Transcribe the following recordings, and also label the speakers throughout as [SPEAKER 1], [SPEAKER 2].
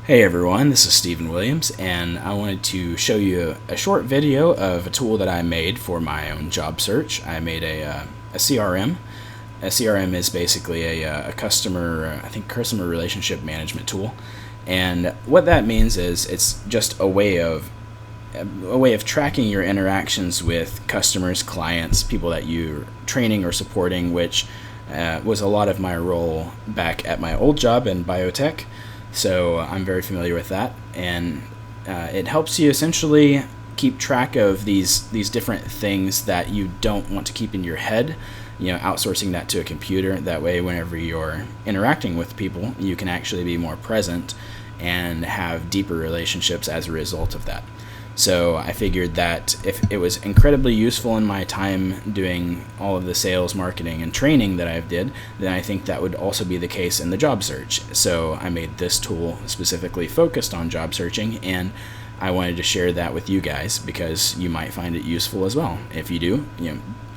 [SPEAKER 1] Hey everyone, this is Stephen Williams, and I wanted to show you a short video of a tool that I made for my own job search. I made a CRM. A CRM is basically a customer relationship management tool, and what that means is it's just a way of tracking your interactions with customers, clients, people that you're training or supporting, which was a lot of my role back at my old job in biotech. So I'm very familiar with that, and it helps you essentially keep track of these different things that you don't want to keep in your head, outsourcing that to a computer. That way, whenever you're interacting with people, you can actually be more present and have deeper relationships as a result of that. So I figured that if it was incredibly useful in my time doing all of the sales, marketing, and training that I did, then I think that would also be the case in the job search. So I made this tool specifically focused on job searching, and I wanted to share that with you guys because you might find it useful as well. If you do,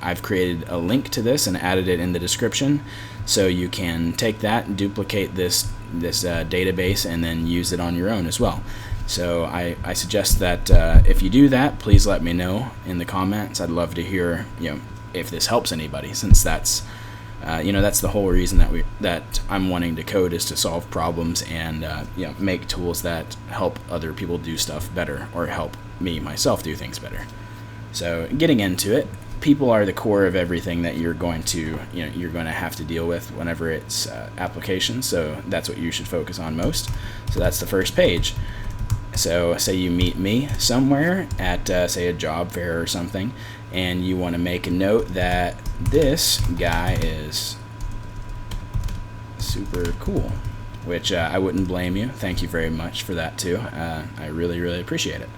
[SPEAKER 1] I've created a link to this and added it in the description, so you can take that and duplicate this database and then use it on your own as well. So I suggest that if you do that, please let me know in the comments. I'd love to hear if this helps anybody, since that's the whole reason that I'm wanting to code, is to solve problems and make tools that help other people do stuff better, or help me myself do things better. So getting into it, people are the core of everything that you're going to have to deal with whenever it's applications. So that's what you should focus on most. So that's the first page. So say you meet me somewhere at say a job fair or something, and you want to make a note that this guy is super cool, which I wouldn't blame you. Thank you very much for that too. I really, really appreciate it.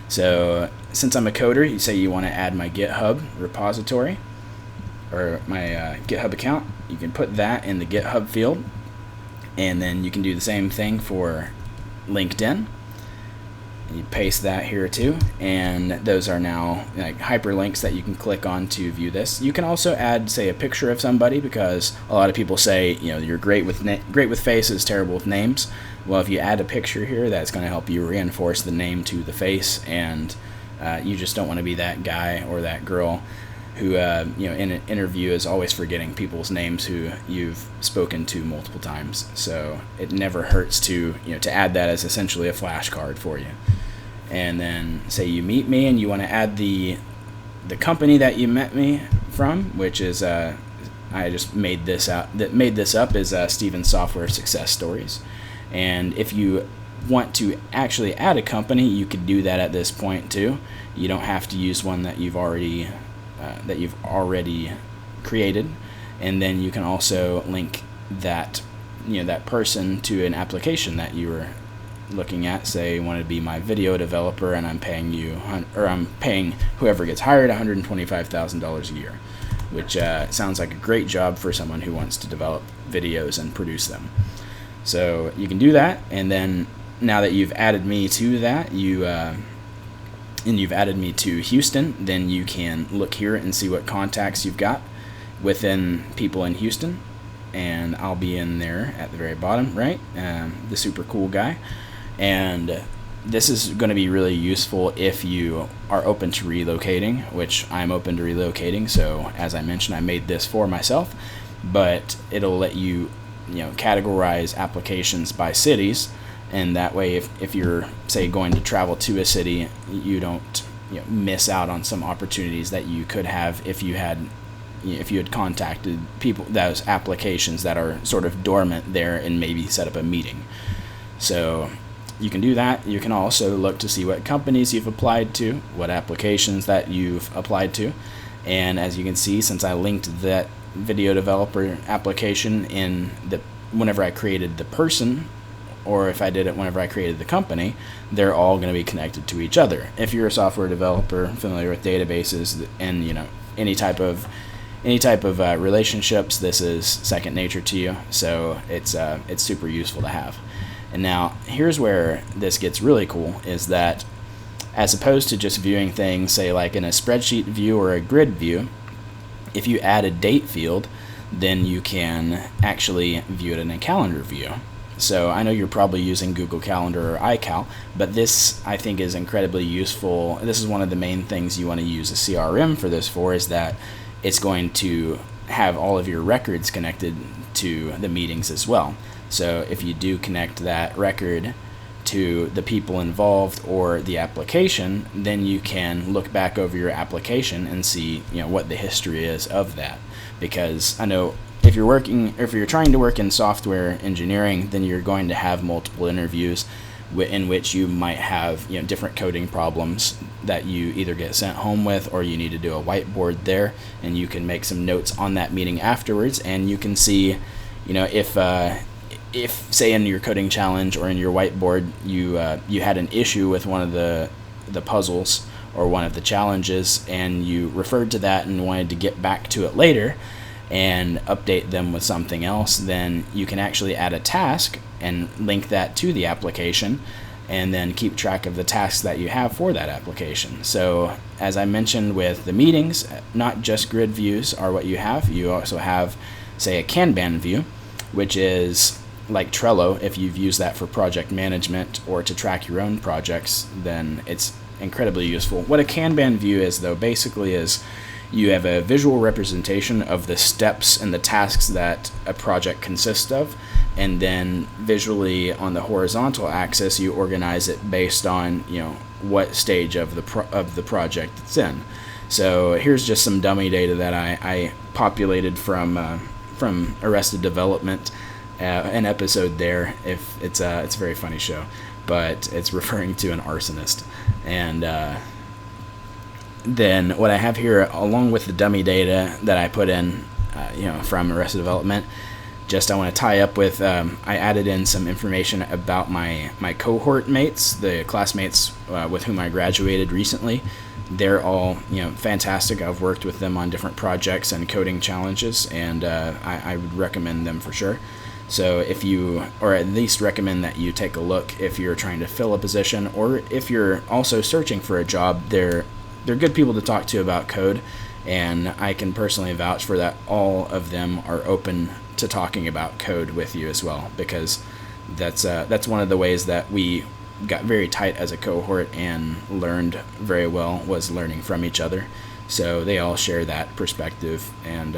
[SPEAKER 1] So since I'm a coder, you say you want to add my GitHub repository or my GitHub account. You can put that in the GitHub field, and then you can do the same thing for LinkedIn. You paste that here too, and those are now like hyperlinks that you can click on to view this. You can also add, say, a picture of somebody, because a lot of people say you're great with faces, terrible with names. Well, if you add a picture here, that's going to help you reinforce the name to the face, and you just don't want to be that guy or that girl who in an interview is always forgetting people's names who you've spoken to multiple times. So it never hurts to add that as essentially a flashcard for you. And then say you meet me and you want to add the company that you met me from, which is I just made this up. Is Steven's Software Success Stories. And if you want to actually add a company, you could do that at this point too. You don't have to use one that you've already created, and then you can also link that person to an application that you were looking at. Say you want to be my video developer, and I'm paying whoever gets hired $125,000 a year, which sounds like a great job for someone who wants to develop videos and produce them. So you can do that, and then now that you've added me to that, and you've added me to Houston, then you can look here and see what contacts you've got within people in Houston, and I'll be in there at the very bottom, right? The super cool guy. And this is going to be really useful if you are open to relocating, which I'm open to relocating. So as I mentioned, I made this for myself, but it'll let you categorize applications by cities. And that way, if you're, say, going to travel to a city, you don't miss out on some opportunities that you could have if you had contacted people, those applications that are sort of dormant there, and maybe set up a meeting. So you can do that. You can also look to see what companies you've applied to, what applications that you've applied to. And as you can see, since I linked that video developer application whenever I created the person, or if I did it whenever I created the company, they're all going to be connected to each other. If you're a software developer familiar with databases and any type of relationships, this is second nature to you. So it's super useful to have. And now here's where this gets really cool, is that as opposed to just viewing things, say like in a spreadsheet view or a grid view, if you add a date field, then you can actually view it in a calendar view. So I know you're probably using Google Calendar or iCal, but this I think is incredibly useful. This is one of the main things you want to use a CRM for this for, is that it's going to have all of your records connected to the meetings as well. So if you do connect that record to the people involved or the application, then you can look back over your application and see, what the history is of that. Because I know if you're trying to work in software engineering, then you're going to have multiple interviews in which you might have different coding problems that you either get sent home with, or you need to do a whiteboard there, and you can make some notes on that meeting afterwards, and you can see if say in your coding challenge or in your whiteboard you had an issue with one of the puzzles or one of the challenges, and you referred to that and wanted to get back to it later and update them with something else, then you can actually add a task and link that to the application, and then keep track of the tasks that you have for that application. So as I mentioned with the meetings, not just grid views are what you have. You also have, say, a Kanban view, which is like Trello. If you've used that for project management or to track your own projects, then it's incredibly useful. What a Kanban view is, though, basically is you have a visual representation of the steps and the tasks that a project consists of, and then visually on the horizontal axis you organize it based on what stage of the project it's in. So here's just some dummy data that I populated from Arrested Development, an episode there. If it's a very funny show, but it's referring to an arsonist. And then what I have here, along with the dummy data that I put in, from Arrested Development, I want to tie up with, I added in some information about my cohort mates, the classmates with whom I graduated recently. They're all, fantastic. I've worked with them on different projects and coding challenges, and I would recommend them for sure. So or at least recommend that you take a look if you're trying to fill a position, or if you're also searching for a job. They're good people to talk to about code, and I can personally vouch for that. All of them are open to talking about code with you as well, because that's one of the ways that we got very tight as a cohort and learned very well, was learning from each other. So they all share that perspective, and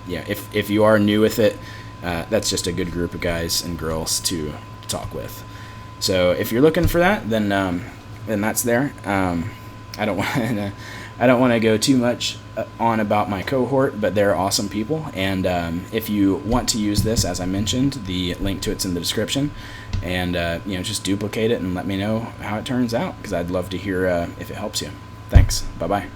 [SPEAKER 1] if you are new with it, that's just a good group of guys and girls to talk with. So if you're looking for that, then that's there. I don't want to go too much on about my cohort, but they're awesome people. And if you want to use this, as I mentioned, the link to it's in the description. And just duplicate it and let me know how it turns out, because I'd love to hear if it helps you. Thanks. Bye-bye.